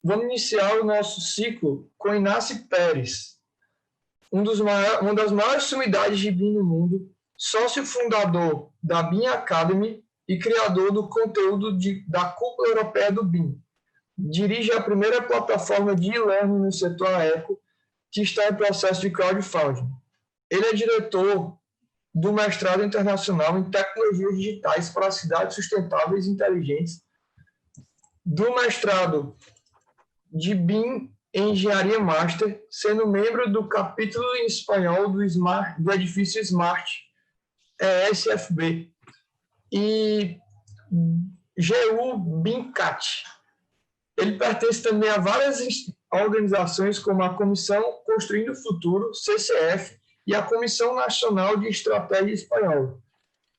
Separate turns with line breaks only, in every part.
vamos iniciar o nosso ciclo com Inácio Pérez, uma das maiores sumidades de BIM no mundo, sócio fundador da BIM Academy e criador do conteúdo da Cúpula Europeia do BIM. Dirige a primeira plataforma de e-learning no setor AECO, que está em processo de crowdfunding. Ele é diretor do mestrado internacional em tecnologias digitais para cidades sustentáveis e inteligentes, do mestrado de BIM em Engenharia Master, sendo membro do capítulo em espanhol do edifício Smart ESFB e GU BIMCAT. Ele pertence também a várias organizações como a Comissão Construindo o Futuro, CCF, e a Comissão Nacional de Estratégia Espanhola.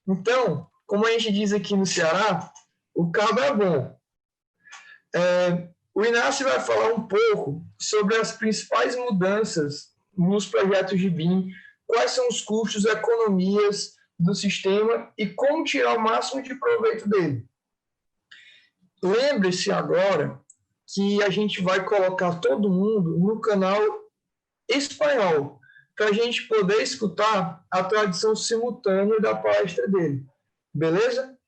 Então, como a gente diz aqui no Ceará, o cabo é bom. O Inácio vai falar um pouco sobre as principais mudanças nos projetos de BIM, quais são os custos, economias do sistema e como tirar o máximo de proveito dele. Lembre-se agora que a gente vai colocar todo mundo no canal espanhol, para a gente poder escutar a tradução simultânea da palestra dele. Beleza?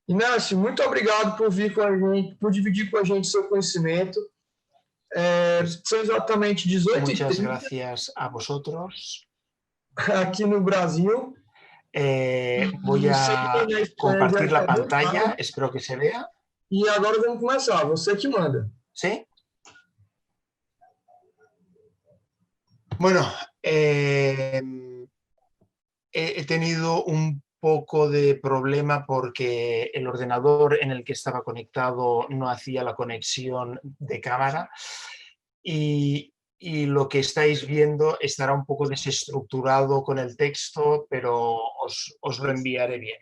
Inácio, muito obrigado por vir com a gente, por dividir com a gente seu conhecimento. São exatamente 18h30.
Muchas gracias a vosotros.
Aqui no Brasil.
Voy a compartir la pantalla, espero que se vea.
E agora vamos começar, você que manda.
¿Sí? Bueno, he tenido un poco de problema porque el ordenador en el que estaba conectado no hacía la conexión de cámara y lo que estáis viendo estará un poco desestructurado con el texto, pero os lo enviaré bien.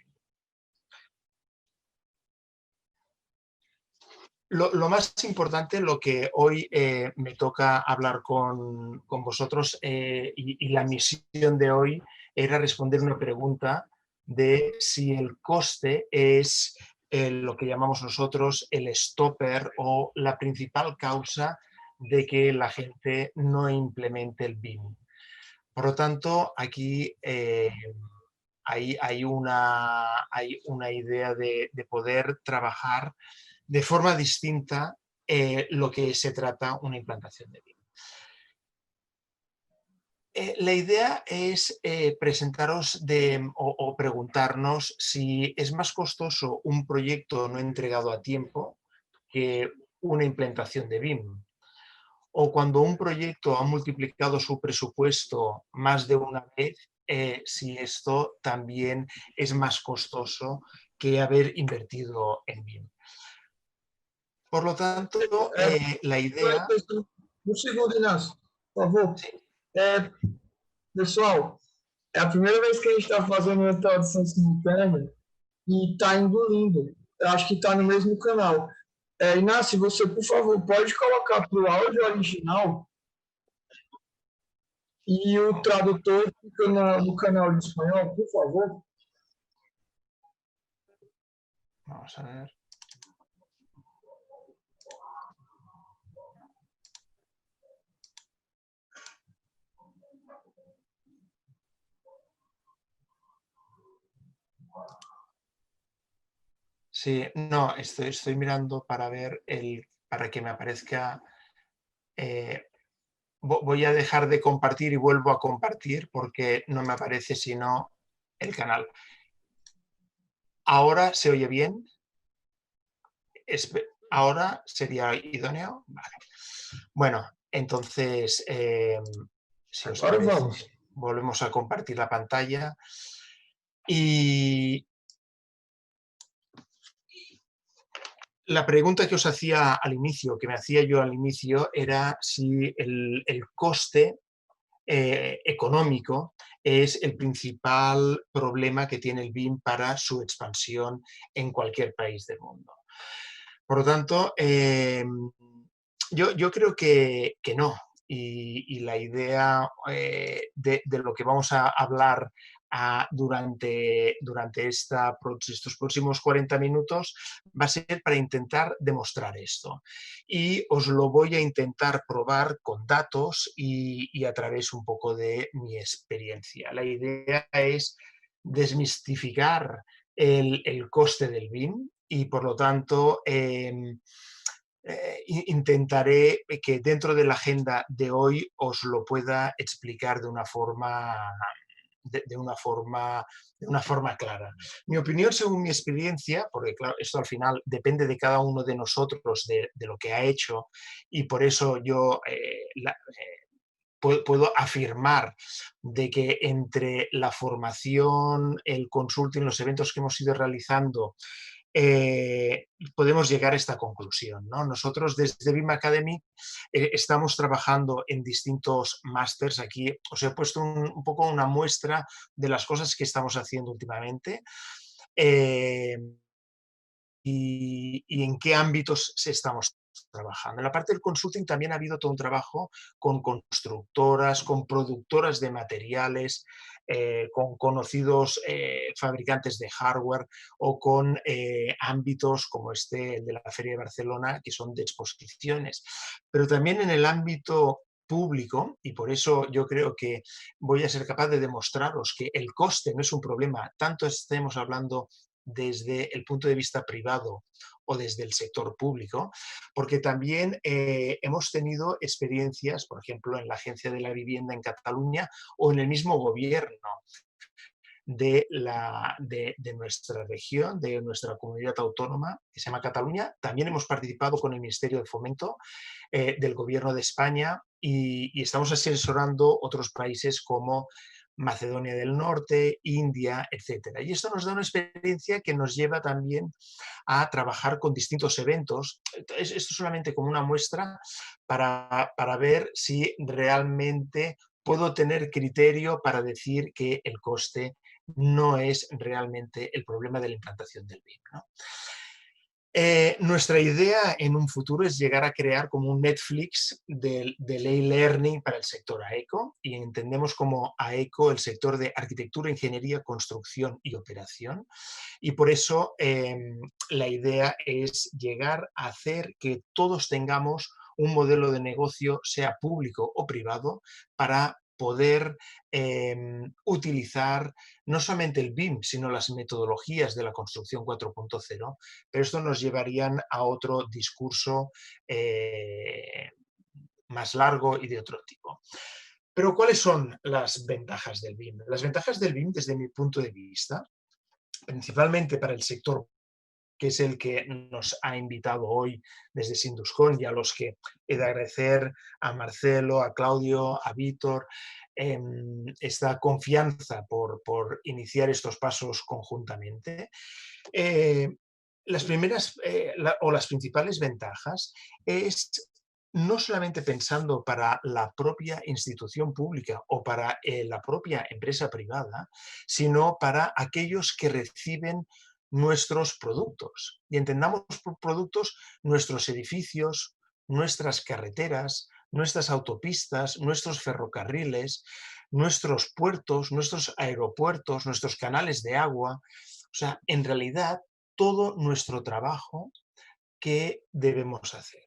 Lo más importante, lo que hoy me toca hablar con vosotros y la misión de hoy era responder una pregunta de si el coste es lo que llamamos nosotros el stopper o la principal causa de que la gente no implemente el BIM. Por lo tanto, aquí hay una idea de poder trabajar de forma distinta lo que se trata una implantación de BIM. La idea es presentaros o preguntarnos si es más costoso un proyecto no entregado a tiempo que una implantación de BIM. O cuando un proyecto ha multiplicado su presupuesto más de una vez, si esto también es más costoso que haber invertido en BIM. Por lo tanto, la idea...
Um segundo, Inácio, por favor.
Sí.
Pessoal, é a primeira vez que a gente está fazendo uma tradução simultânea e está engolindo. Eu acho que está no mesmo canal. Inácio, você, por favor, pode colocar para o áudio original e o tradutor fica no canal de espanhol, por favor.
Vamos a ver. Sí, no, estoy mirando para ver para que me aparezca. Voy a dejar de compartir y vuelvo a compartir porque no me aparece sino el canal. ¿Ahora se oye bien? ¿Ahora sería idóneo? Vale. Bueno, entonces, si os parece, volvemos a compartir la pantalla. Y la pregunta que os hacía al inicio, que me hacía yo al inicio, era si el coste económico es el principal problema que tiene el BIM para su expansión en cualquier país del mundo. Por lo tanto, yo creo que no. Y la idea de lo que vamos a hablar durante estos próximos 40 minutos va a ser para intentar demostrar esto. Y os lo voy a intentar probar con datos y a través un poco de mi experiencia. La idea es desmistificar el coste del BIM y, por lo tanto, intentaré que dentro de la agenda de hoy os lo pueda explicar de una forma, de una forma clara. Mi opinión, según mi experiencia, porque claro, esto al final depende de cada uno de nosotros, de lo que ha hecho, y por eso yo puedo afirmar de que entre la formación, el consulting, los eventos que hemos ido realizando, podemos llegar a esta conclusión, ¿no? Nosotros desde BIM Academy estamos trabajando en distintos másters. Aquí os he puesto un poco una muestra de las cosas que estamos haciendo últimamente. Y en qué ámbitos estamos trabajando. En la parte del consulting también ha habido todo un trabajo con constructoras, con productoras de materiales, con conocidos fabricantes de hardware o con ámbitos como el de la Feria de Barcelona, que son de exposiciones. Pero también en el ámbito público, y por eso yo creo que voy a ser capaz de demostraros que el coste no es un problema, tanto estemos hablando desde el punto de vista privado o desde el sector público, porque también hemos tenido experiencias, por ejemplo, en la Agencia de la Vivienda en Cataluña o en el mismo gobierno de nuestra región, de nuestra comunidad autónoma, que se llama Cataluña. También hemos participado con el Ministerio de Fomento del Gobierno de España y estamos asesorando otros países como Macedonia del Norte, India, etc. Y esto nos da una experiencia que nos lleva también a trabajar con distintos eventos. Esto solamente como una muestra para ver si realmente puedo tener criterio para decir que el coste no es realmente el problema de la implantación del BIM, ¿no? Nuestra idea en un futuro es llegar a crear como un Netflix del e-learning para el sector AECO, y entendemos como AECO el sector de arquitectura, ingeniería, construcción y operación, y por eso la idea es llegar a hacer que todos tengamos un modelo de negocio, sea público o privado, para poder utilizar no solamente el BIM, sino las metodologías de la construcción 4.0, pero esto nos llevarían a otro discurso más largo y de otro tipo. Pero ¿cuáles son las ventajas del BIM? Las ventajas del BIM, desde mi punto de vista, principalmente para el sector, que es el que nos ha invitado hoy desde Sinduscon, y a los que he de agradecer a Marcelo, a Claudio, a Víctor, esta confianza por iniciar estos pasos conjuntamente. Las primeras o las principales ventajas es no solamente pensando para la propia institución pública o para la propia empresa privada, sino para aquellos que reciben nuestros productos. Y entendamos por productos nuestros edificios, nuestras carreteras, nuestras autopistas, nuestros ferrocarriles, nuestros puertos, nuestros aeropuertos, nuestros canales de agua. O sea, en realidad, todo nuestro trabajo que debemos hacer.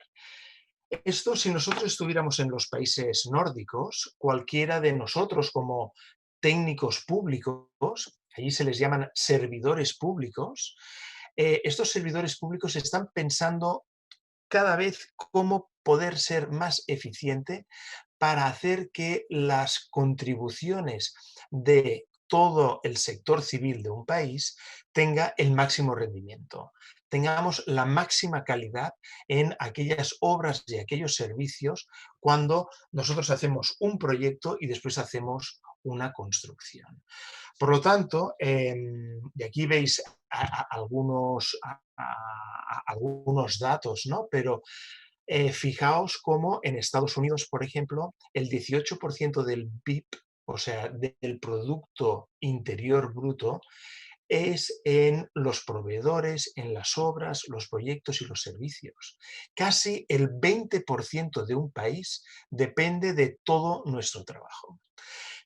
Esto, si nosotros estuviéramos en los países nórdicos, cualquiera de nosotros como técnicos públicos, allí se les llaman servidores públicos, estos servidores públicos están pensando cada vez cómo poder ser más eficiente para hacer que las contribuciones de todo el sector civil de un país tenga el máximo rendimiento, tengamos la máxima calidad en aquellas obras y aquellos servicios cuando nosotros hacemos un proyecto y después hacemos una construcción. Por lo tanto, y aquí veis algunos datos, ¿no? Pero fijaos cómo en Estados Unidos, por ejemplo, el 18% del PIB, o sea, del Producto Interior Bruto, es en los proveedores, en las obras, los proyectos y los servicios. Casi el 20% de un país depende de todo nuestro trabajo.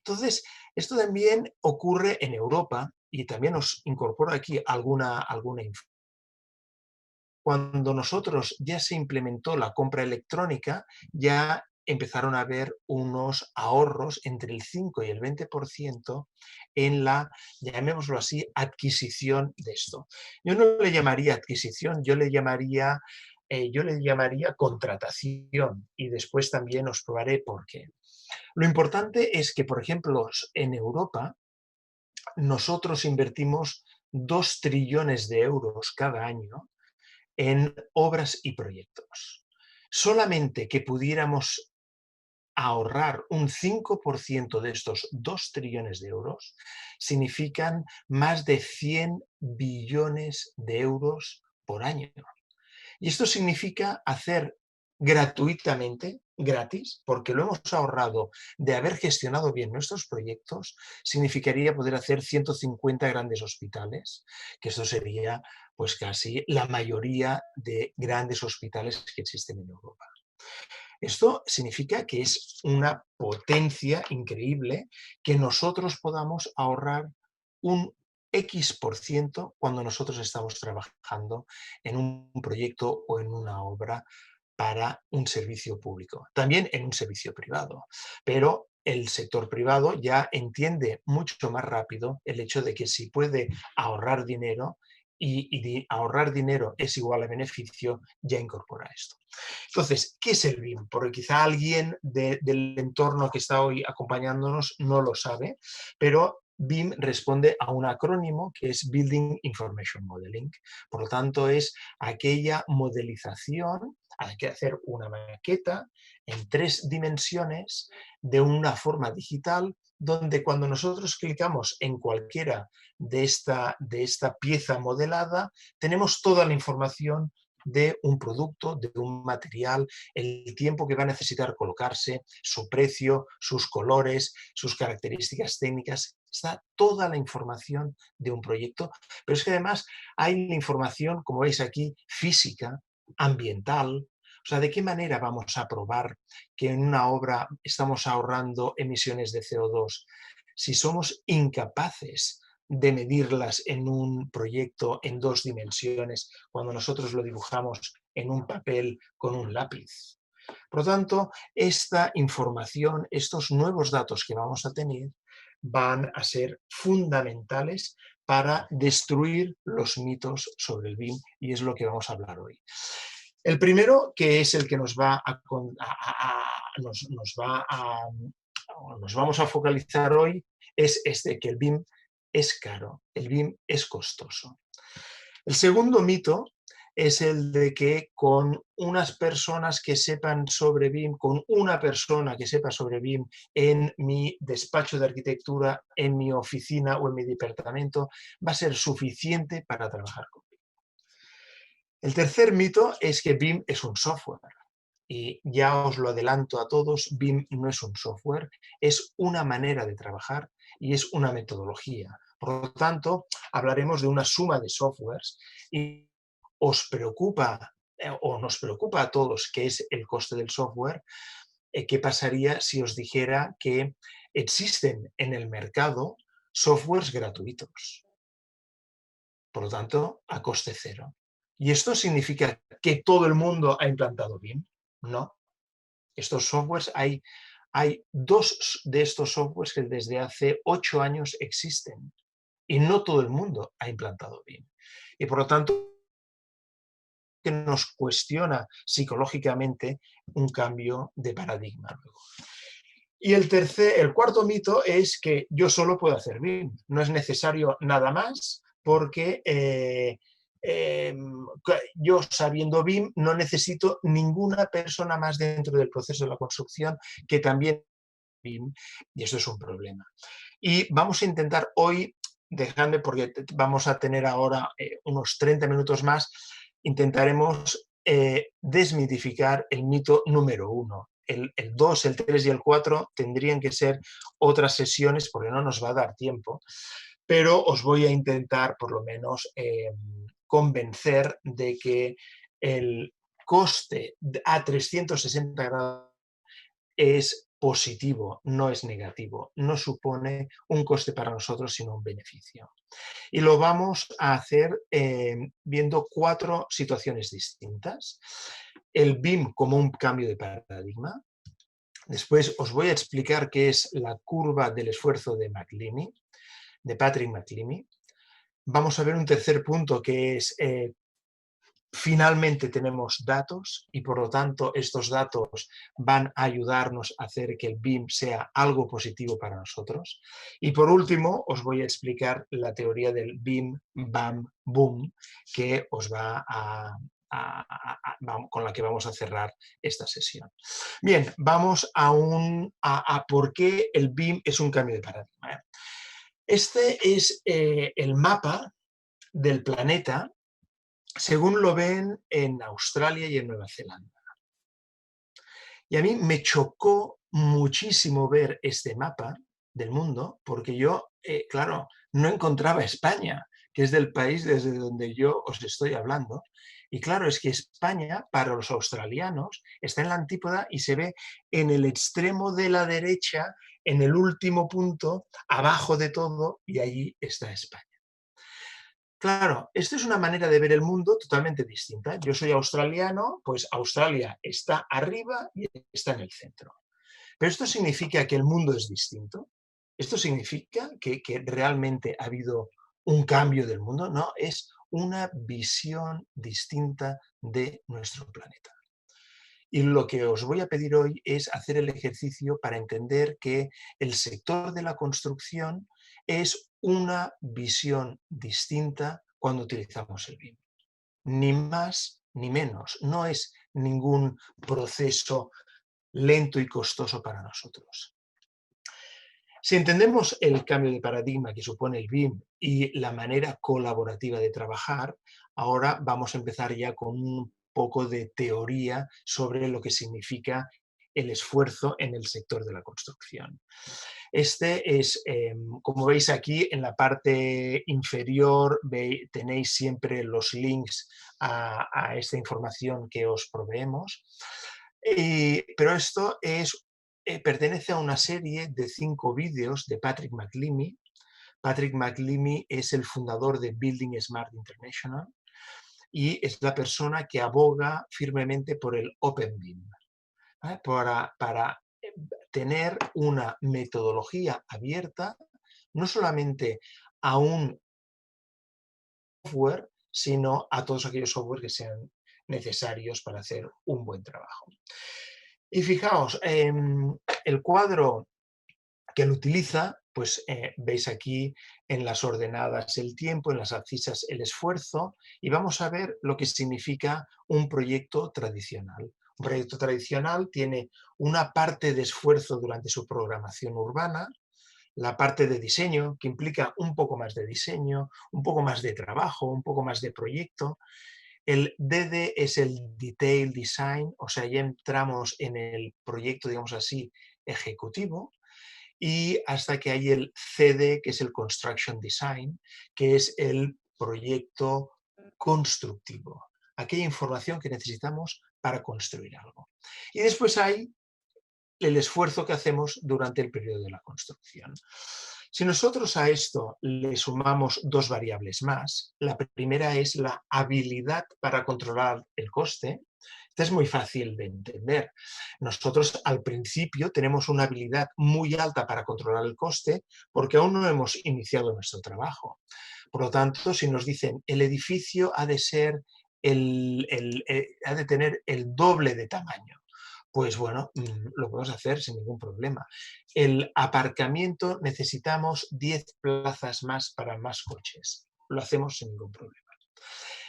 Entonces, esto también ocurre en Europa y también os incorporo aquí alguna información. Cuando nosotros ya se implementó la compra electrónica, ya empezaron a haber unos ahorros entre el 5 y el 20% en la, llamémoslo así, adquisición de esto. Yo no le llamaría adquisición, yo le llamaría contratación, y después también os probaré por qué. Lo importante es que, por ejemplo, en Europa, nosotros invertimos 2 trillones de euros cada año en obras y proyectos. Solamente que pudiéramos ahorrar un 5% de estos 2 trillones de euros significan más de 100 billones de euros por año. Y esto significa hacer gratuitamente, gratis, porque lo hemos ahorrado de haber gestionado bien nuestros proyectos, significaría poder hacer 150 grandes hospitales, que esto sería pues casi la mayoría de grandes hospitales que existen en Europa. Esto significa que es una potencia increíble que nosotros podamos ahorrar un X% cuando nosotros estamos trabajando en un proyecto o en una obra para un servicio público, también en un servicio privado. Pero el sector privado ya entiende mucho más rápido el hecho de que si puede ahorrar dinero y ahorrar dinero es igual a beneficio, ya incorpora esto. Entonces, ¿qué es el BIM? Porque quizá alguien del entorno que está hoy acompañándonos no lo sabe, pero BIM responde a un acrónimo que es Building Information Modeling. Por lo tanto, es aquella modelización, hay que hacer una maqueta en 3 dimensiones de una forma digital, donde cuando nosotros clicamos en cualquiera de esta pieza modelada, tenemos toda la información de un producto, de un material, el tiempo que va a necesitar colocarse, su precio, sus colores, sus características técnicas. Está toda la información de un proyecto, pero es que además hay la información, como veis aquí, física, ambiental. O sea, ¿de qué manera vamos a probar que en una obra estamos ahorrando emisiones de CO2 si somos incapaces de medirlas en un proyecto en 2 dimensiones cuando nosotros lo dibujamos en un papel con un lápiz? Por lo tanto, esta información, estos nuevos datos que vamos a tener, van a ser fundamentales para destruir los mitos sobre el BIM, y es lo que vamos a hablar hoy. El primero, que es el que nos vamos a focalizar hoy, es este, que el BIM es caro, el BIM es costoso. El segundo mito es el de que con unas personas que sepan sobre BIM, con una persona que sepa sobre BIM en mi despacho de arquitectura, en mi oficina o en mi departamento, va a ser suficiente para trabajar con BIM. El tercer mito es que BIM es un software. Y ya os lo adelanto a todos, BIM no es un software, es una manera de trabajar y es una metodología. Por lo tanto, hablaremos de una suma de softwares y os preocupa o nos preocupa a todos qué es el coste del software. ¿Qué pasaría si os dijera que existen en el mercado softwares gratuitos? Por lo tanto, a coste cero. ¿Y esto significa que todo el mundo ha implantado BIM? No. Estos softwares, hay 2 de estos softwares que desde hace 8 años existen y no todo el mundo ha implantado BIM. Y por lo tanto, que nos cuestiona psicológicamente un cambio de paradigma luego. Y el cuarto mito es que yo solo puedo hacer BIM, no es necesario nada más porque yo sabiendo BIM no necesito ninguna persona más dentro del proceso de la construcción que también BIM, y eso es un problema. Y vamos a intentar hoy, dejadme porque vamos a tener ahora unos 30 minutos más, intentaremos desmitificar el mito número 1. El 2, el 3 y el 4 tendrían que ser otras sesiones porque no nos va a dar tiempo, pero os voy a intentar por lo menos convencer de que el coste a 360 grados es positivo, no es negativo, no supone un coste para nosotros, sino un beneficio. Y lo vamos a hacer viendo 4 situaciones distintas. El BIM como un cambio de paradigma. Después os voy a explicar qué es la curva del esfuerzo de McLeamy, de Patrick McLeamy. Vamos a ver un tercer punto que es, finalmente tenemos datos y por lo tanto estos datos van a ayudarnos a hacer que el BIM sea algo positivo para nosotros. Y por último os voy a explicar la teoría del BIM, BAM, BOOM, que os va con la que vamos a cerrar esta sesión. Bien, vamos a por qué el BIM es un cambio de paradigma. Este es el mapa del planeta según lo ven en Australia y en Nueva Zelanda. Y a mí me chocó muchísimo ver este mapa del mundo porque yo, claro, no encontraba España, que es del país desde donde yo os estoy hablando. Y claro, es que España, para los australianos, está en la antípoda y se ve en el extremo de la derecha, en el último punto, abajo de todo, y ahí está España. Claro, esto es una manera de ver el mundo totalmente distinta. Yo soy australiano, pues Australia está arriba y está en el centro. Pero esto significa que el mundo es distinto. Esto significa que realmente ha habido un cambio del mundo. No, es una visión distinta de nuestro planeta. Y lo que os voy a pedir hoy es hacer el ejercicio para entender que el sector de la construcción es una visión distinta cuando utilizamos el BIM. Ni más ni menos. No es ningún proceso lento y costoso para nosotros. Si entendemos el cambio de paradigma que supone el BIM y la manera colaborativa de trabajar, ahora vamos a empezar ya con un poco de teoría sobre lo que significa el esfuerzo en el sector de la construcción. Este es, como veis aquí, en la parte inferior tenéis siempre los links a esta información que os proveemos. Pero esto pertenece a una serie de 5 vídeos de Patrick McLeamy. Patrick McLeamy es el fundador de Building Smart International y es la persona que aboga firmemente por el Open BIM, ¿vale? Para tener una metodología abierta, no solamente a un software, sino a todos aquellos software que sean necesarios para hacer un buen trabajo. Y fijaos, el cuadro que lo utiliza, pues veis aquí en las ordenadas el tiempo, en las abscisas el esfuerzo, y vamos a ver lo que significa un proyecto tradicional. Un proyecto tradicional tiene una parte de esfuerzo durante su programación urbana, la parte de diseño, que implica un poco más de diseño, un poco más de trabajo, un poco más de proyecto. El DD es el Detail Design, o sea, ya entramos en el proyecto, digamos así, ejecutivo, y hasta que hay el CD, que es el Construction Design, que es el proyecto constructivo, aquella información que necesitamos para construir algo. Y después hay el esfuerzo que hacemos durante el periodo de la construcción. Si nosotros a esto le sumamos 2 variables más, la primera es la habilidad para controlar el coste. Esta es muy fácil de entender. Nosotros al principio tenemos una habilidad muy alta para controlar el coste porque aún no hemos iniciado nuestro trabajo. Por lo tanto, si nos dicen el edificio ha de tener el doble de tamaño, pues bueno, lo podemos hacer sin ningún problema. El aparcamiento necesitamos 10 plazas más para más coches. Lo hacemos sin ningún problema.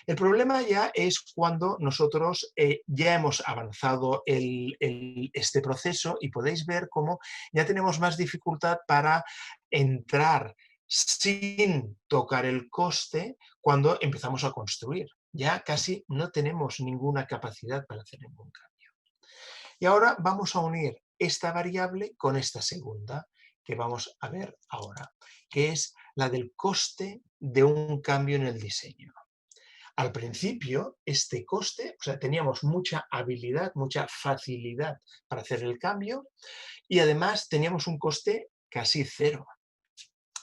El problema ya es cuando nosotros ya hemos avanzado este proceso y podéis ver cómo ya tenemos más dificultad para entrar sin tocar el coste cuando empezamos a construir. Ya casi no tenemos ninguna capacidad para hacer ningún cambio. Y ahora vamos a unir esta variable con esta segunda, que vamos a ver ahora, que es la del coste de un cambio en el diseño. Al principio, este coste, o sea, teníamos mucha habilidad, mucha facilidad para hacer el cambio y además teníamos un coste casi cero.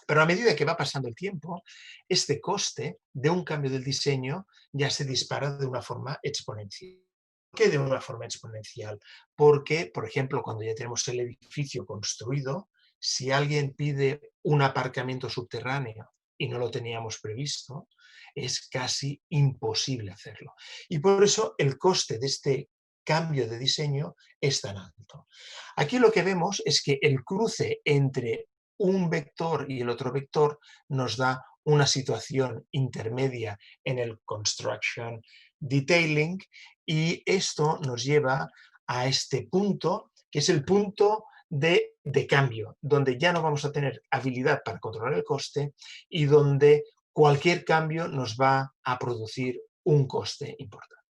Pero a medida que va pasando el tiempo, este coste de un cambio del diseño ya se dispara de una forma exponencial. ¿Por qué de una forma exponencial? Porque, por ejemplo, cuando ya tenemos el edificio construido, si alguien pide un aparcamiento subterráneo y no lo teníamos previsto, es casi imposible hacerlo. Y por eso el coste de este cambio de diseño es tan alto. Aquí lo que vemos es que el cruce entre un vector y el otro vector nos da una situación intermedia en el construction detailing y esto nos lleva a este punto, que es el punto de cambio, donde ya no vamos a tener habilidad para controlar el coste y donde cualquier cambio nos va a producir un coste importante.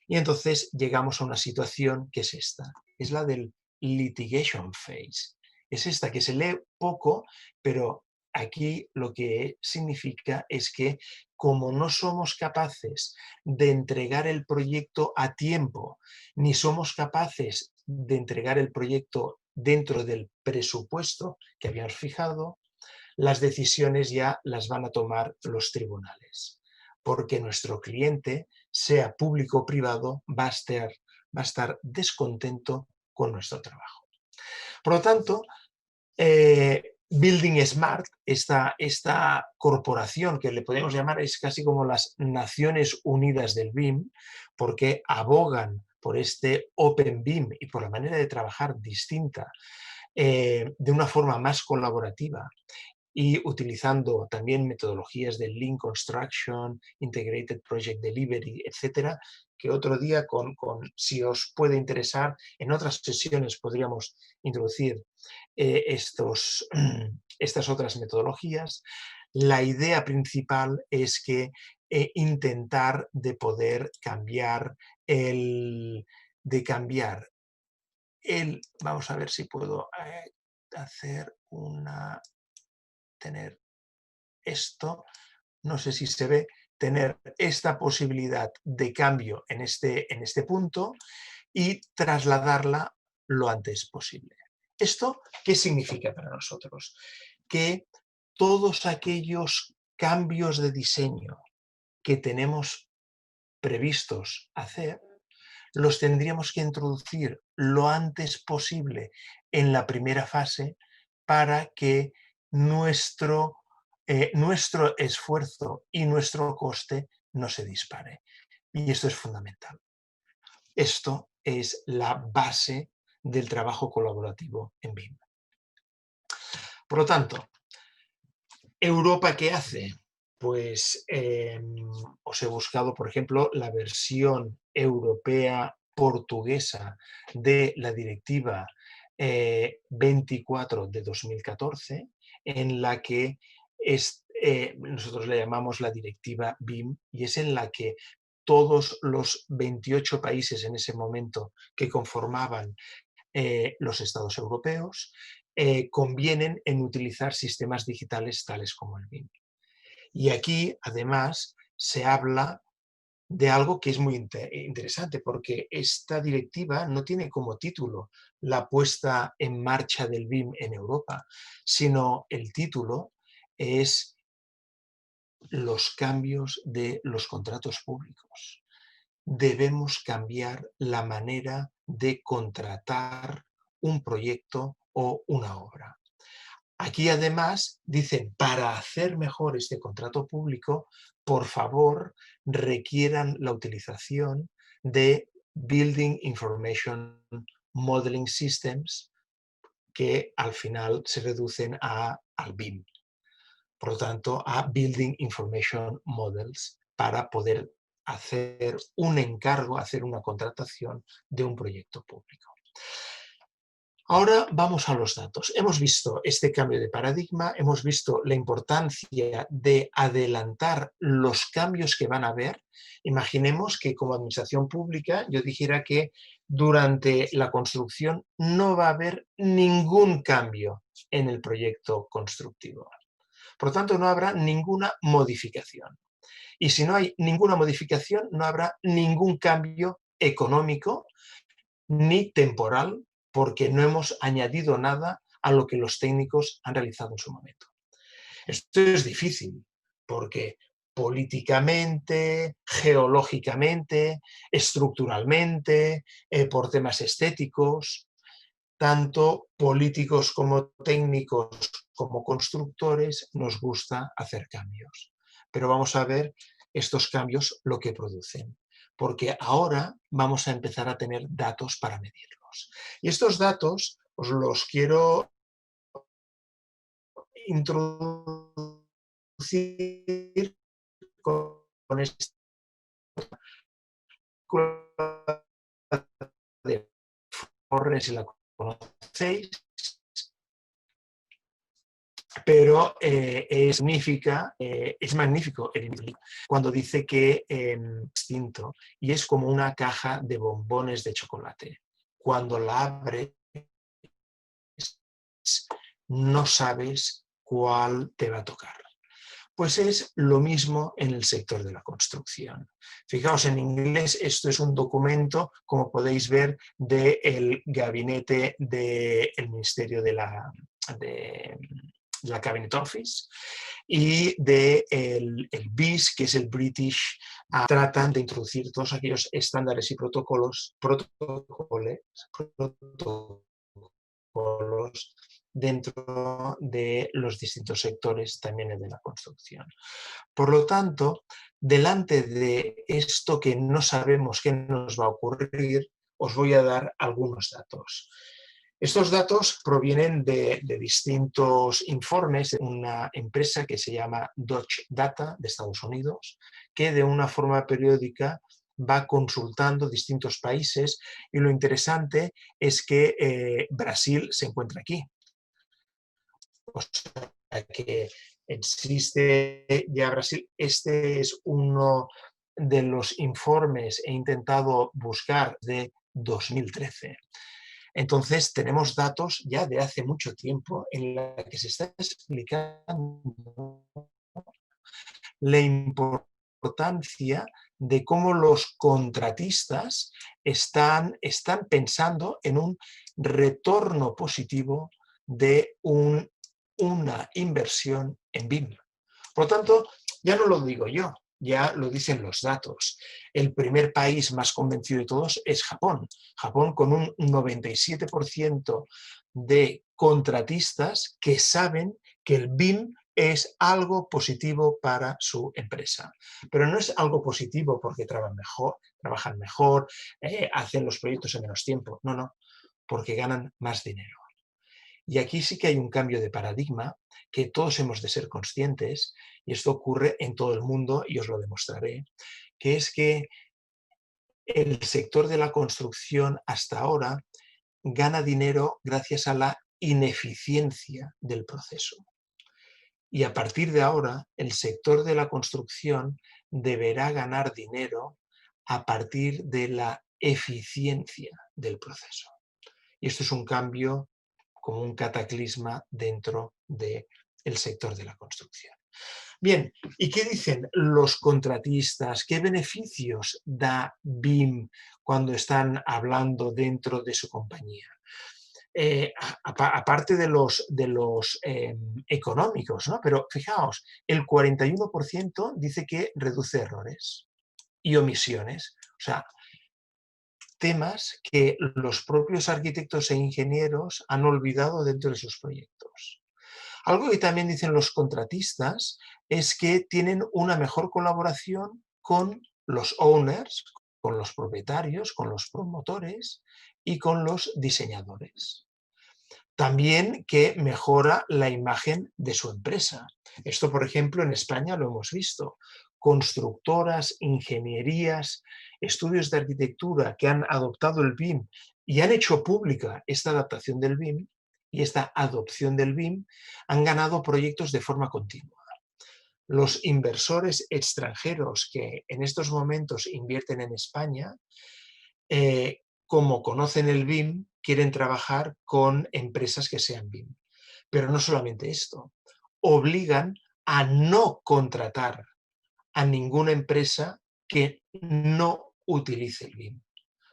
Y entonces llegamos a una situación que es esta, es la del litigation phase. Es esta que se lee poco, pero aquí lo que significa es que como no somos capaces de entregar el proyecto a tiempo, ni somos capaces de entregar el proyecto dentro del presupuesto que habíamos fijado, las decisiones ya las van a tomar los tribunales, porque nuestro cliente, sea público o privado, va a estar descontento con nuestro trabajo. Por lo tanto, Building Smart, esta corporación que le podemos llamar, es casi como las Naciones Unidas del BIM, porque abogan por este Open BIM y por la manera de trabajar distinta, de una forma más colaborativa y utilizando también metodologías de Lean Construction, Integrated Project Delivery, etcétera, que otro día, si os puede interesar, en otras sesiones podríamos introducir estas otras metodologías. La idea principal es que intentar de poder cambiar vamos a ver si puedo tener esto, no sé si se ve, tener esta posibilidad de cambio en este punto y trasladarla lo antes posible. ¿Esto qué significa para nosotros? Que todos aquellos cambios de diseño que tenemos previstos hacer, los tendríamos que introducir lo antes posible en la primera fase para que nuestro esfuerzo y nuestro coste no se dispare. Y esto es fundamental. Esto es la base del trabajo colaborativo en BIM. Por lo tanto, ¿Europa qué hace? Pues os he buscado, por ejemplo, la versión europea portuguesa de la directiva 24 de 2014, en la que nosotros le llamamos la directiva BIM, y es en la que todos los 28 países en ese momento que conformaban los estados europeos convienen en utilizar sistemas digitales tales como el BIM. Y aquí, además, se habla de algo que es muy interesante, porque esta directiva no tiene como título la puesta en marcha del BIM en Europa, sino el título es los cambios de los contratos públicos. Debemos cambiar la manera de contratar un proyecto o una obra. Aquí además dicen, para hacer mejor este contrato público, por favor, requieran la utilización de Building Information Modeling Systems, que al final se reducen al BIM. Por lo tanto, a Building Information Models, para poder hacer un encargo, hacer una contratación de un proyecto público. Ahora vamos a los datos. Hemos visto este cambio de paradigma, hemos visto la importancia de adelantar los cambios que van a haber. Imaginemos que como administración pública yo dijera que durante la construcción no va a haber ningún cambio en el proyecto constructivo. Por lo tanto, no habrá ninguna modificación. Y si no hay ninguna modificación, no habrá ningún cambio económico ni temporal, porque no hemos añadido nada a lo que los técnicos han realizado en su momento. Esto es difícil, porque políticamente, geológicamente, estructuralmente, por temas estéticos, tanto políticos como técnicos como constructores nos gusta hacer cambios. Pero vamos a ver estos cambios lo que producen, porque ahora vamos a empezar a tener datos para medirlos. Y estos datos os los quiero introducir con esta de Forres, si la conocéis, pero es magnífico cuando dice que distinto, y es como una caja de bombones de chocolate. Cuando la abres, no sabes cuál te va a tocar. Pues es lo mismo en el sector de la construcción. Fijaos, en inglés esto es un documento, como podéis ver, del gabinete del Ministerio de la Cabinet Office y del BIS, que es el British. Tratan de introducir todos aquellos estándares y protocolos dentro de los distintos sectores, también el de la construcción. Por lo tanto, delante de esto que no sabemos qué nos va a ocurrir, os voy a dar algunos datos. Estos datos provienen de distintos informes de una empresa que se llama Dodge Data de Estados Unidos, que de una forma periódica va consultando distintos países, y lo interesante es que Brasil se encuentra aquí. O sea que existe ya Brasil. Este es uno de los informes, he intentado buscar, de 2013. Entonces tenemos datos ya de hace mucho tiempo en la que se está explicando la importancia de cómo los contratistas están pensando en un retorno positivo de una inversión en BIM. Por lo tanto, ya no lo digo yo, ya lo dicen los datos. El primer país más convencido de todos es Japón. Japón, con un 97% de contratistas que saben que el BIM es algo positivo para su empresa. Pero no es algo positivo porque trabajan mejor, hacen los proyectos en menos tiempo. No, no, porque ganan más dinero. Y aquí sí que hay un cambio de paradigma que todos hemos de ser conscientes, y esto ocurre en todo el mundo y os lo demostraré, que es que el sector de la construcción hasta ahora gana dinero gracias a la ineficiencia del proceso. Y a partir de ahora, el sector de la construcción deberá ganar dinero a partir de la eficiencia del proceso. Y esto es un cambio, como un cataclisma dentro del sector de la construcción. Bien, ¿y qué dicen los contratistas? ¿Qué beneficios da BIM cuando están hablando dentro de su compañía? Aparte de los económicos, ¿no? Pero fijaos, el 41% dice que reduce errores y omisiones. O sea, temas que los propios arquitectos e ingenieros han olvidado dentro de sus proyectos. Algo que también dicen los contratistas es que tienen una mejor colaboración con los owners, con los propietarios, con los promotores y con los diseñadores. También que mejora la imagen de su empresa. Esto, por ejemplo, en España lo hemos visto. Constructoras, ingenierías, estudios de arquitectura que han adoptado el BIM y han hecho pública esta adaptación del BIM y esta adopción del BIM, han ganado proyectos de forma continua. Los inversores extranjeros que en estos momentos invierten en España, como conocen el BIM, quieren trabajar con empresas que sean BIM. Pero no solamente esto, obligan a no contratar a ninguna empresa que no utilice el BIM.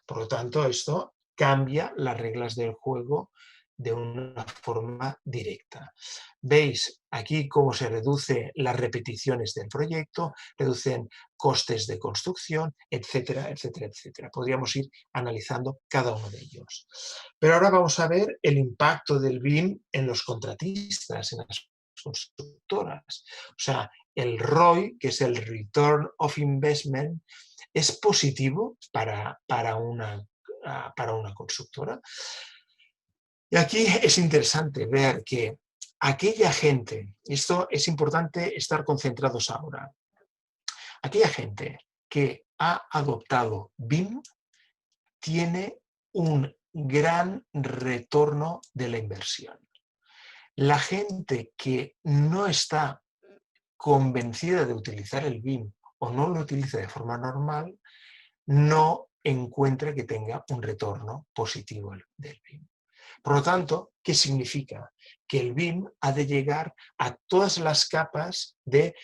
Por lo tanto, esto cambia las reglas del juego de una forma directa. Veis aquí cómo se reducen las repeticiones del proyecto, reducen costes de construcción, etcétera, etcétera, etcétera. Podríamos ir analizando cada uno de ellos. Pero ahora vamos a ver el impacto del BIM en los contratistas, en las constructoras. O sea, el ROI, que es el Return of Investment, es positivo para una constructora. Y aquí es interesante ver que aquella gente, esto es importante estar concentrados ahora, aquella gente que ha adoptado BIM tiene un gran retorno de la inversión. La gente que no está convencida de utilizar el BIM o no lo utiliza de forma normal, no encuentra que tenga un retorno positivo del BIM. Por lo tanto, ¿qué significa? Que el BIM ha de llegar a todas las capas de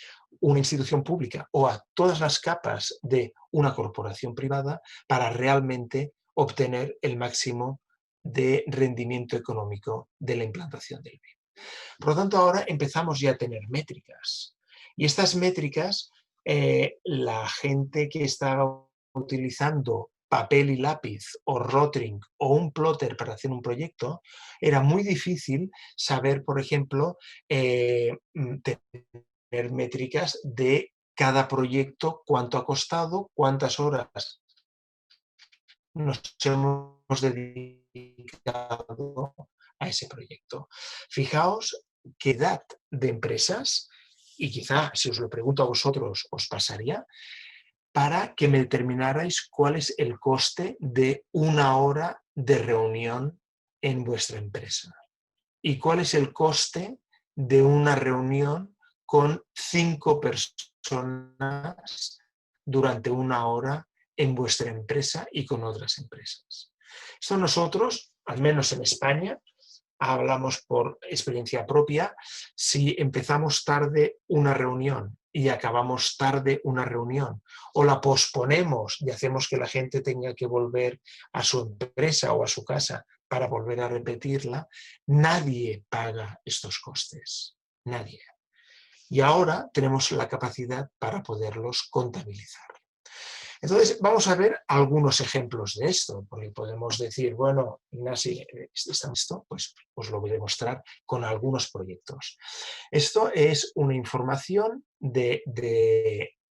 una institución pública o a todas las capas de una corporación privada para realmente obtener el máximo de rendimiento económico de la implantación del BIM. Por lo tanto, ahora empezamos ya a tener métricas. Y estas métricas, la gente que estaba utilizando papel y lápiz o Rotring o un plotter para hacer un proyecto, era muy difícil saber, por ejemplo, tener métricas de cada proyecto, cuánto ha costado, cuántas horas nos hemos dedicado a ese proyecto. Fijaos qué edad de empresas, y quizá si os lo pregunto a vosotros os pasaría, para que me determinarais cuál es el coste de una hora de reunión en vuestra empresa y cuál es el coste de una reunión con 5 personas durante una hora en vuestra empresa y con otras empresas. Esto nosotros, al menos en España, hablamos por experiencia propia, si empezamos tarde una reunión y acabamos tarde una reunión o la posponemos y hacemos que la gente tenga que volver a su empresa o a su casa para volver a repetirla, nadie paga estos costes, nadie. Y ahora tenemos la capacidad para poderlos contabilizar. Entonces, vamos a ver algunos ejemplos de esto, porque podemos decir, bueno, Ignasi, esto, pues os lo voy a demostrar con algunos proyectos. Esto es una información de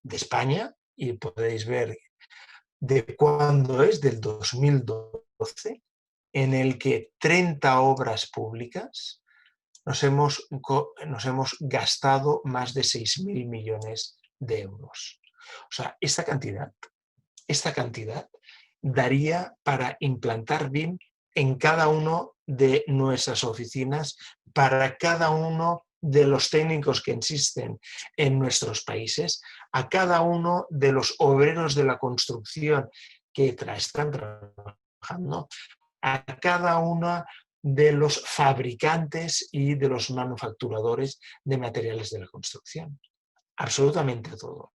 España y podéis ver de cuándo es, del 2012, en el que 30 obras públicas nos hemos gastado más de 6.000 millones de euros. O sea, esta cantidad daría para implantar BIM en cada uno de nuestras oficinas, para cada uno de los técnicos que existen en nuestros países, a cada uno de los obreros de la construcción que están trabajando, a cada uno de los fabricantes y de los manufacturadores de materiales de la construcción. Absolutamente a todos.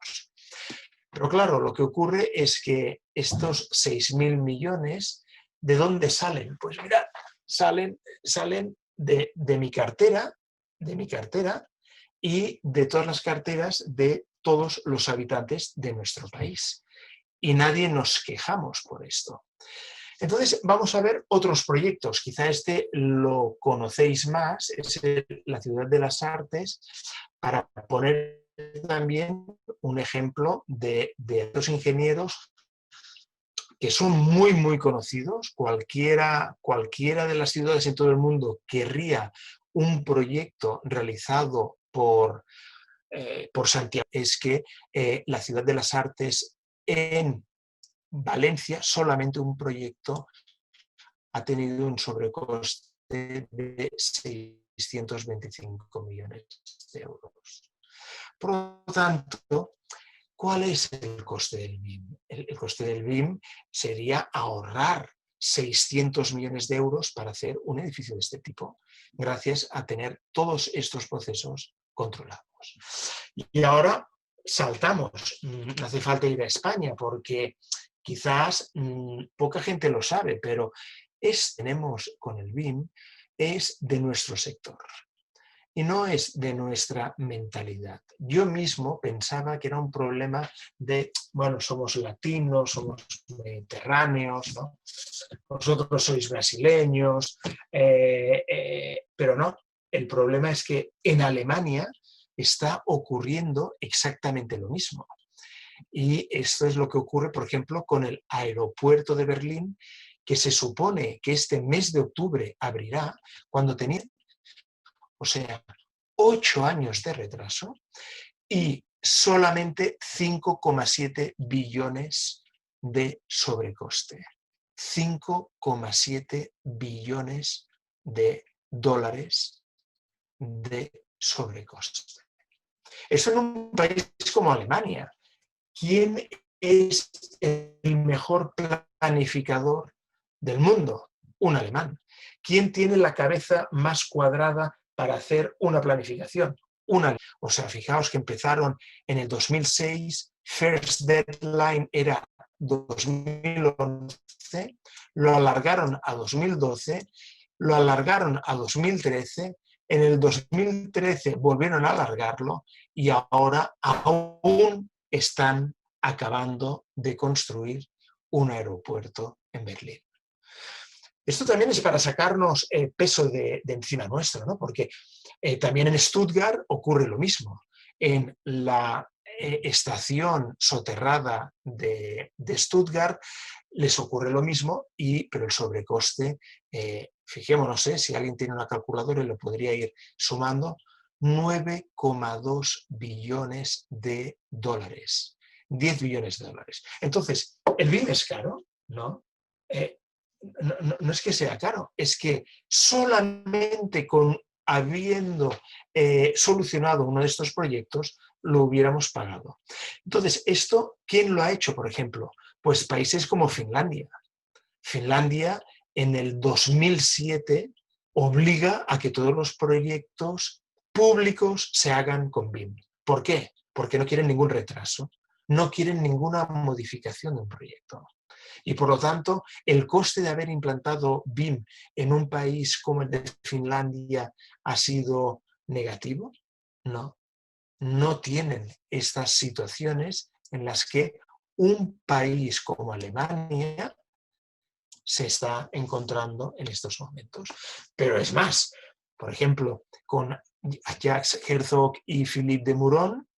Pero claro, lo que ocurre es que estos 6.000 millones, ¿de dónde salen? Pues mirad, salen de mi cartera y de todas las carteras de todos los habitantes de nuestro país. Y nadie nos quejamos por esto. Entonces, vamos a ver otros proyectos. Quizá este lo conocéis más, es la Ciudad de las Artes, para poner también un ejemplo de dos ingenieros que son muy, muy conocidos. Cualquiera de las ciudades en todo el mundo querría un proyecto realizado por Santiago. Es que la Ciudad de las Artes en Valencia, solamente un proyecto ha tenido un sobrecoste de 625 millones de euros. Por lo tanto, ¿cuál es el coste del BIM? El coste del BIM sería ahorrar 600 millones de euros para hacer un edificio de este tipo, gracias a tener todos estos procesos controlados. Y ahora saltamos, no hace falta ir a España porque quizás poca gente lo sabe, pero tenemos con el BIM es de nuestro sector y no es de nuestra mentalidad. Yo mismo pensaba que era un problema de, bueno, somos latinos, somos mediterráneos, ¿no? Vosotros sois brasileños, pero no, el problema es que en Alemania está ocurriendo exactamente lo mismo. Y esto es lo que ocurre, por ejemplo, con el aeropuerto de Berlín, que se supone que este mes de octubre abrirá, cuando tenía, o sea, 8 años de retraso y solamente 5,7 billones de sobrecoste. 5,7 billones de dólares de sobrecoste. Eso en un país como Alemania. ¿Quién es el mejor planificador del mundo? Un alemán. ¿Quién tiene la cabeza más cuadrada para hacer una planificación? Un alemán. O sea, fijaos que empezaron en el 2006, first deadline era 2011, lo alargaron a 2012, lo alargaron a 2013, en el 2013 volvieron a alargarlo y ahora aún están acabando de construir un aeropuerto en Berlín. Esto también es para sacarnos peso de encima nuestro, ¿no? Porque también en Stuttgart ocurre lo mismo. En la estación soterrada de Stuttgart les ocurre lo mismo, pero el sobrecoste, fijémonos, si alguien tiene una calculadora lo podría ir sumando, 9,2 billones de dólares. 10 billones de dólares. Entonces, ¿el BIM es caro? ¿No? No es que sea caro, es que solamente habiendo solucionado uno de estos proyectos lo hubiéramos pagado. Entonces, ¿esto quién lo ha hecho, por ejemplo? Pues países como Finlandia. Finlandia en el 2007 obliga a que todos los proyectos públicos se hagan con BIM. ¿Por qué? Porque no quieren ningún retraso, no quieren ninguna modificación de un proyecto. Y por lo tanto, el coste de haber implantado BIM en un país como el de Finlandia ha sido negativo. No, no tienen estas situaciones en las que un país como Alemania se está encontrando en estos momentos. Pero es más, por ejemplo, con Jacques Herzog y Philippe de Meuron,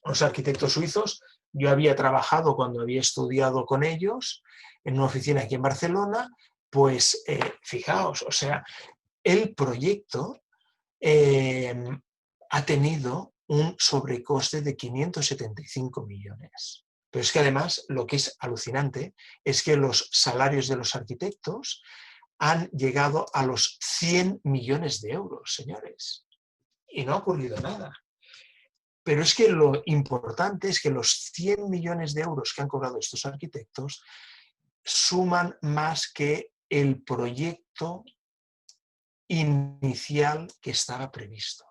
los arquitectos suizos, yo había trabajado cuando había estudiado con ellos en una oficina aquí en Barcelona, pues fijaos, o sea, el proyecto ha tenido un sobrecoste de 575 millones. Pero es que además lo que es alucinante es que los salarios de los arquitectos han llegado a los 100 millones de euros, señores. Y no ha ocurrido nada. Pero es que lo importante es que los 100 millones de euros que han cobrado estos arquitectos suman más que el proyecto inicial que estaba previsto.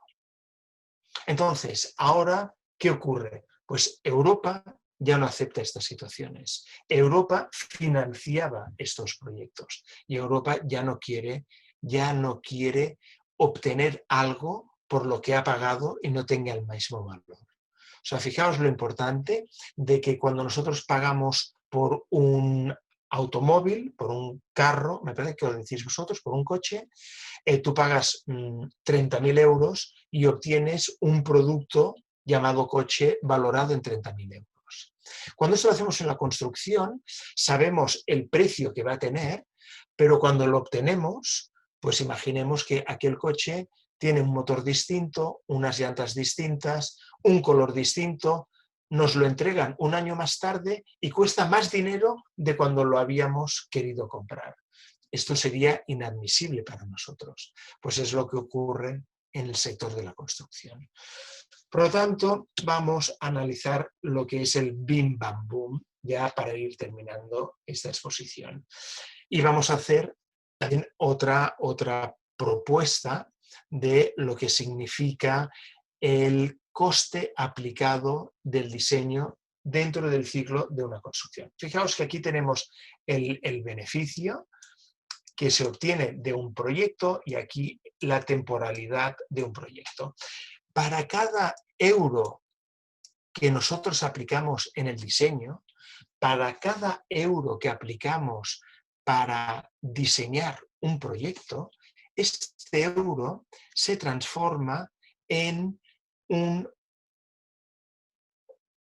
Entonces, ahora, ¿qué ocurre? Pues Europa ya no acepta estas situaciones. Europa financiaba estos proyectos y Europa ya no quiere obtener algo por lo que ha pagado y no tenga el mismo valor. O sea, fijaos lo importante de que cuando nosotros pagamos por un automóvil, por un carro, me parece que lo decís vosotros, por un coche, tú pagas 30.000 euros y obtienes un producto llamado coche valorado en 30.000 euros. Cuando esto lo hacemos en la construcción, sabemos el precio que va a tener, pero cuando lo obtenemos, pues imaginemos que aquel coche tiene un motor distinto, unas llantas distintas, un color distinto, nos lo entregan un año más tarde y cuesta más dinero de cuando lo habíamos querido comprar. Esto sería inadmisible para nosotros, pues es lo que ocurre en el sector de la construcción. Por lo tanto, vamos a analizar lo que es el BIM Bam Boom, ya para ir terminando esta exposición. Y vamos a hacer también otra propuesta de lo que significa el coste aplicado del diseño dentro del ciclo de una construcción. Fijaos que aquí tenemos el beneficio que se obtiene de un proyecto y aquí la temporalidad de un proyecto. Para cada euro que nosotros aplicamos en el diseño, para cada euro que aplicamos para diseñar un proyecto, este euro se transforma en un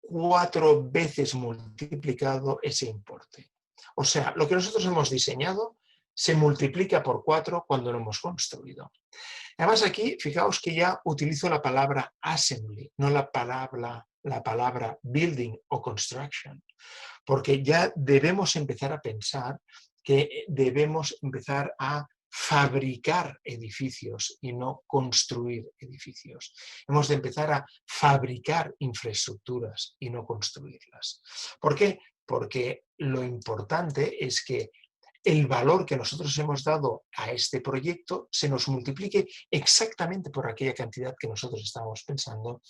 4 veces multiplicado ese importe. O sea, lo que nosotros hemos diseñado se multiplica por 4 cuando lo hemos construido. Además aquí, fijaos que ya utilizo la palabra assembly, no la palabra building o construction, porque ya debemos empezar a pensar que debemos empezar a fabricar edificios y no construir edificios. Hemos de empezar a fabricar infraestructuras y no construirlas. ¿Por qué? Porque lo importante es que el valor que nosotros hemos dado a este proyecto se nos multiplique exactamente por aquella cantidad que nosotros estábamos pensando,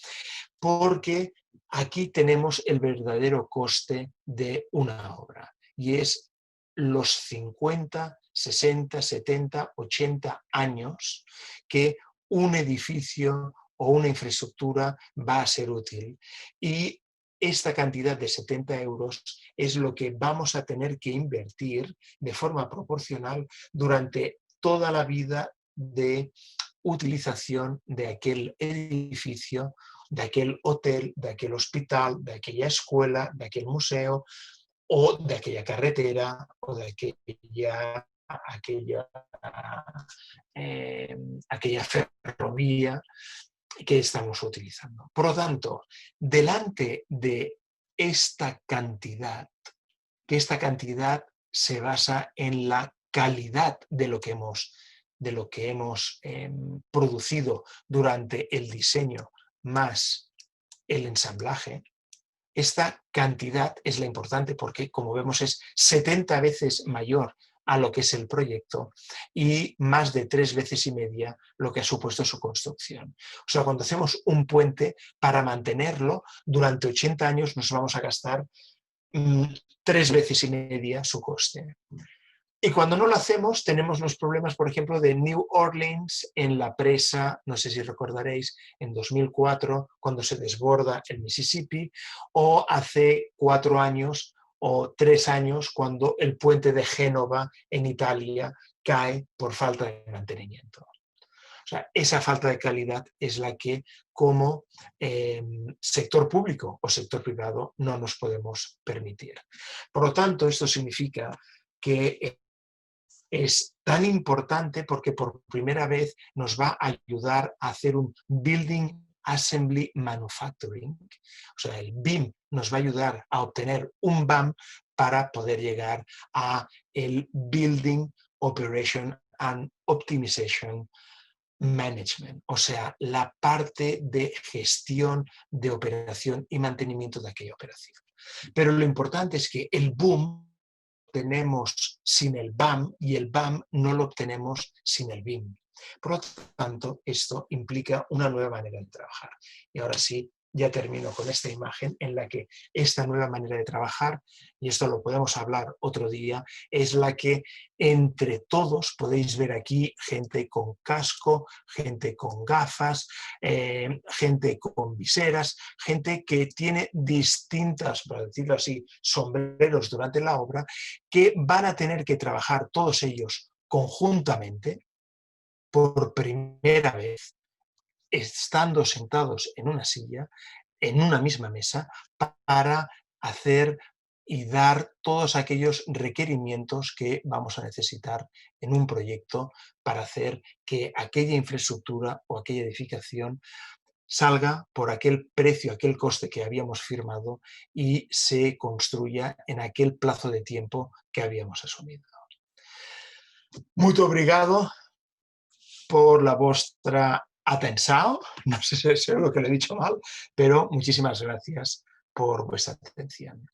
porque aquí tenemos el verdadero coste de una obra y es los 50, 60, 70, 80 años que un edificio o una infraestructura va a ser útil. Y esta cantidad de 70 euros es lo que vamos a tener que invertir de forma proporcional durante toda la vida de utilización de aquel edificio, de aquel hotel, de aquel hospital, de aquella escuela, de aquel museo o de aquella carretera o de aquella ferrovía que estamos utilizando. Por lo tanto, delante de esta cantidad, que esta cantidad se basa en la calidad de lo que hemos producido durante el diseño más el ensamblaje, esta cantidad es la importante porque, como vemos, es 70 veces mayor a lo que es el proyecto y más de 3 veces y media lo que ha supuesto su construcción. O sea, cuando hacemos un puente, para mantenerlo durante 80 años nos vamos a gastar 3 veces y media su coste. Y cuando no lo hacemos, tenemos los problemas, por ejemplo, de New Orleans en la presa, no sé si recordaréis, en 2004, cuando se desborda el Mississippi, o hace 4 años o 3 años, cuando el puente de Génova en Italia cae por falta de mantenimiento. O sea, esa falta de calidad es la que, como sector público o sector privado, no nos podemos permitir. Por lo tanto, esto significa que es tan importante porque por primera vez nos va a ayudar a hacer un Building Assembly Manufacturing. O sea, el BIM nos va a ayudar a obtener un BAM para poder llegar a el Building Operation and Optimization Management, o sea, la parte de gestión, de operación y mantenimiento de aquella operación. Pero lo importante es que el BOOM tenemos sin el BAM y el BAM no lo obtenemos sin el BIM. Por lo tanto, esto implica una nueva manera de trabajar. Y ahora sí, ya termino con esta imagen en la que esta nueva manera de trabajar, y esto lo podemos hablar otro día, es la que entre todos podéis ver aquí gente con casco, gente con gafas, gente con viseras, gente que tiene distintas, por decirlo así, sombreros durante la obra, que van a tener que trabajar todos ellos conjuntamente por primera vez, estando sentados en una silla, en una misma mesa, para hacer y dar todos aquellos requerimientos que vamos a necesitar en un proyecto para hacer que aquella infraestructura o aquella edificación salga por aquel precio, aquel coste que habíamos firmado y se construya en aquel plazo de tiempo que habíamos asumido. Muito obrigado por la vostra atención, no sé si seguro que lo he dicho mal, pero muchísimas gracias por vuestra atención.